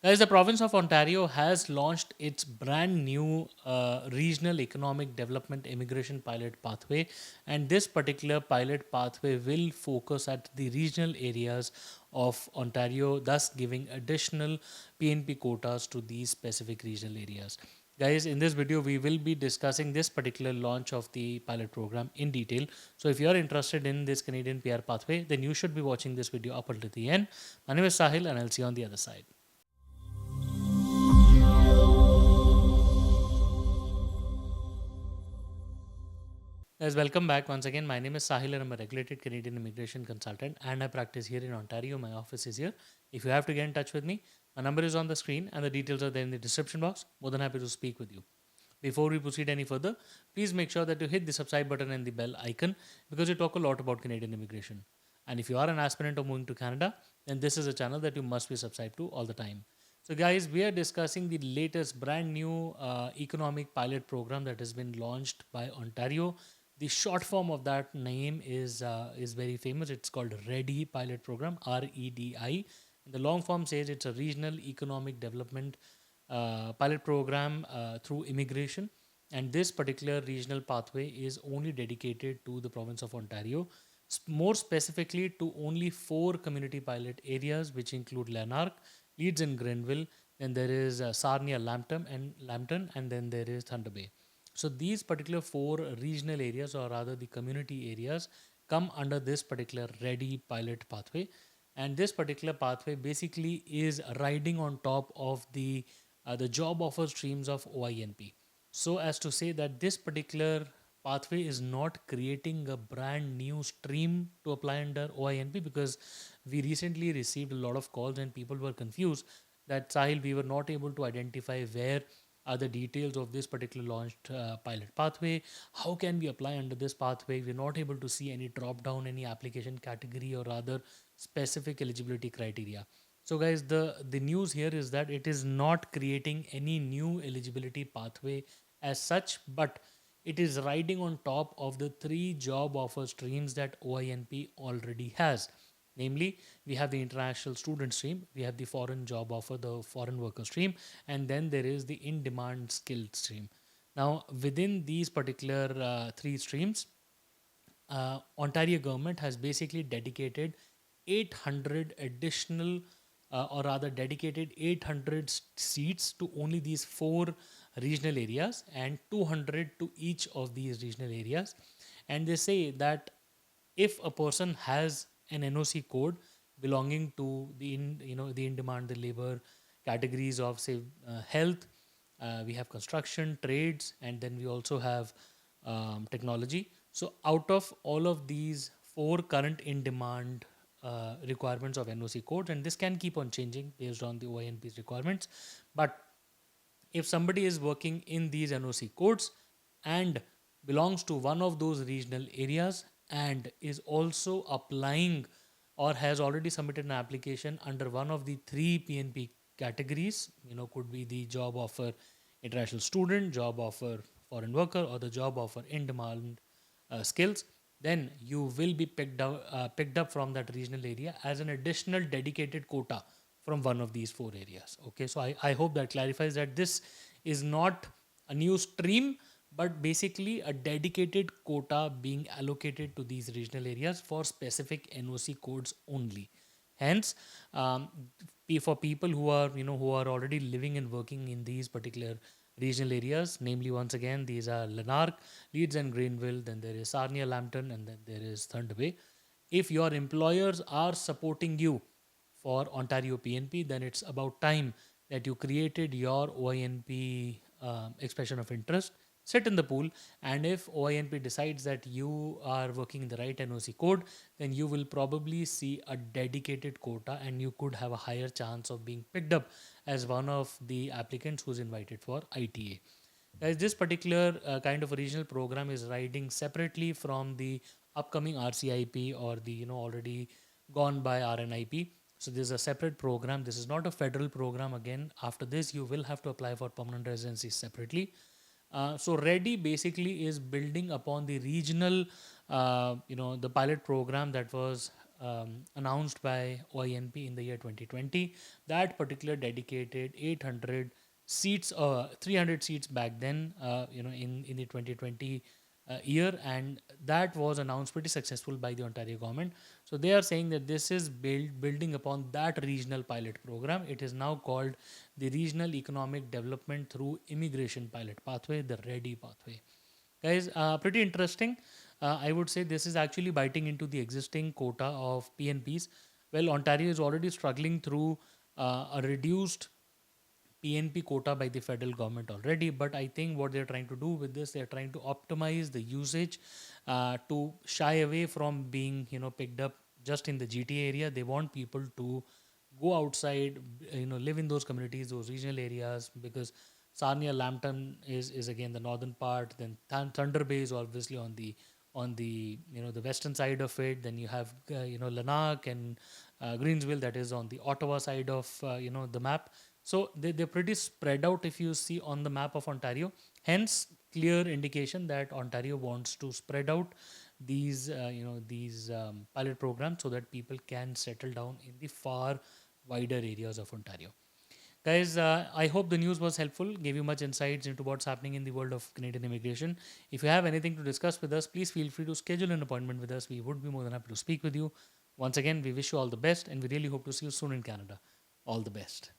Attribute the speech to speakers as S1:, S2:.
S1: Guys, the province of Ontario has launched its brand new regional economic development immigration pilot pathway, and this particular pilot pathway will focus at the regional areas of Ontario, thus giving additional PNP quotas to these specific regional areas. Guys, in this video, we will be discussing this particular launch of the pilot program in detail. So, if you are interested in this Canadian PR pathway, then you should be watching this video up until the end. My name is Sahil, and I'll see you on the other side. Guys, welcome back once again. My name is Sahil and I'm a regulated Canadian immigration consultant and I practice here in Ontario. My office is here. If you have to get in touch with me, my number is on the screen and the details are there in the description box. More than happy to speak with you. Before we proceed any further, please make sure that you hit the subscribe button and the bell icon because we talk a lot about Canadian immigration. And if you are an aspirant or moving to Canada, then this is a channel that you must be subscribed to all the time. So, guys, we are discussing the latest brand new economic pilot program that has been launched by Ontario. The short form of that name is very famous. It's called REDI pilot program, REDI. And the long form says it's a regional economic development pilot program through immigration. And this particular regional pathway is only dedicated to the province of Ontario, more specifically to only 4 community pilot areas, which include Lanark, Leeds and Grenville. Then there is Sarnia, Lambton, and then there is Thunder Bay. So these particular 4 regional areas, or rather the community areas, come under this particular REDI pilot pathway. And this particular pathway basically is riding on top of the job offer streams of OINP. So as to say that this particular pathway is not creating a brand new stream to apply under OINP, because we recently received a lot of calls and people were confused that Sahil, we were not able to identify where are the details of this particular launched pilot pathway. How can we apply under this pathway? We're not able to see any drop down, any application category, or rather specific eligibility criteria. So, guys, the news here is that it is not creating any new eligibility pathway as such, but it is riding on top of the 3 job offer streams that OINP already has. Namely, we have the international student stream, we have the foreign job offer, the foreign worker stream, and then there is the in-demand skilled stream. Now, within these particular 3 streams, Ontario government has basically dedicated 800 additional, or rather dedicated 800 seats to only these 4 regional areas and 200 to each of these regional areas. And they say that if a person has an NOC code belonging to the in demand, the labor categories of, say, health, we have construction, trades, and then we also have technology. So out of all of these 4 current in demand requirements of NOC codes, and this can keep on changing based on the OINP's requirements, but if somebody is working in these NOC codes and belongs to one of those regional areas and is also applying or has already submitted an application under one of the 3 PNP categories, could be the job offer international student, job offer foreign worker, or the job offer in demand skills, then you will be picked up from that regional area as an additional dedicated quota from one of these 4 areas. Okay, so I hope that clarifies that this is not a new stream, but basically a dedicated quota being allocated to these regional areas for specific NOC codes only. Hence, for people who are already living and working in these particular regional areas, namely, once again, these are Lanark, Leeds and Greenville, then there is Sarnia, Lambton, and then there is Thunder Bay. If your employers are supporting you for Ontario PNP, then it's about time that you created your OINP expression of interest, sit in the pool, and if OINP decides that you are working in the right NOC code, then you will probably see a dedicated quota and you could have a higher chance of being picked up as one of the applicants who's invited for ITA. Guys, this particular kind of a regional program is riding separately from the upcoming RCIP or the already gone by RNIP. So this is a separate program. This is not a federal program. Again, after this, you will have to apply for permanent residency separately. So REDI basically is building upon the regional, the pilot program that was announced by OINP in the year 2020. That particular dedicated 800 seats, 300 seats back then, in the 2020 year, and that was announced pretty successful by the Ontario government. So they are saying that this is building upon that regional pilot program. It is now called the Regional Economic Development through Immigration Pilot Pathway, the REDI pathway. Guys, pretty interesting. I would say this is actually biting into the existing quota of PNPs. Well, Ontario is already struggling through a reduced PNP quota by the federal government already, but I think what they're trying to do with this, they're trying to optimize the usage to shy away from being, picked up just in the GTA area. They want people to go outside, live in those communities, those regional areas, because Sarnia, Lambton is again the northern part. Then Thunder Bay is obviously on the the western side of it. Then you have Lanark and Greensville, that is on the Ottawa side of the map. So they're pretty spread out if you see on the map of Ontario. Hence, clear indication that Ontario wants to spread out these pilot programs so that people can settle down in the far wider areas of Ontario. Guys, I hope the news was helpful, gave you much insights into what's happening in the world of Canadian immigration. If you have anything to discuss with us, please feel free to schedule an appointment with us. We would be more than happy to speak with you. Once again, we wish you all the best and we really hope to see you soon in Canada. All the best.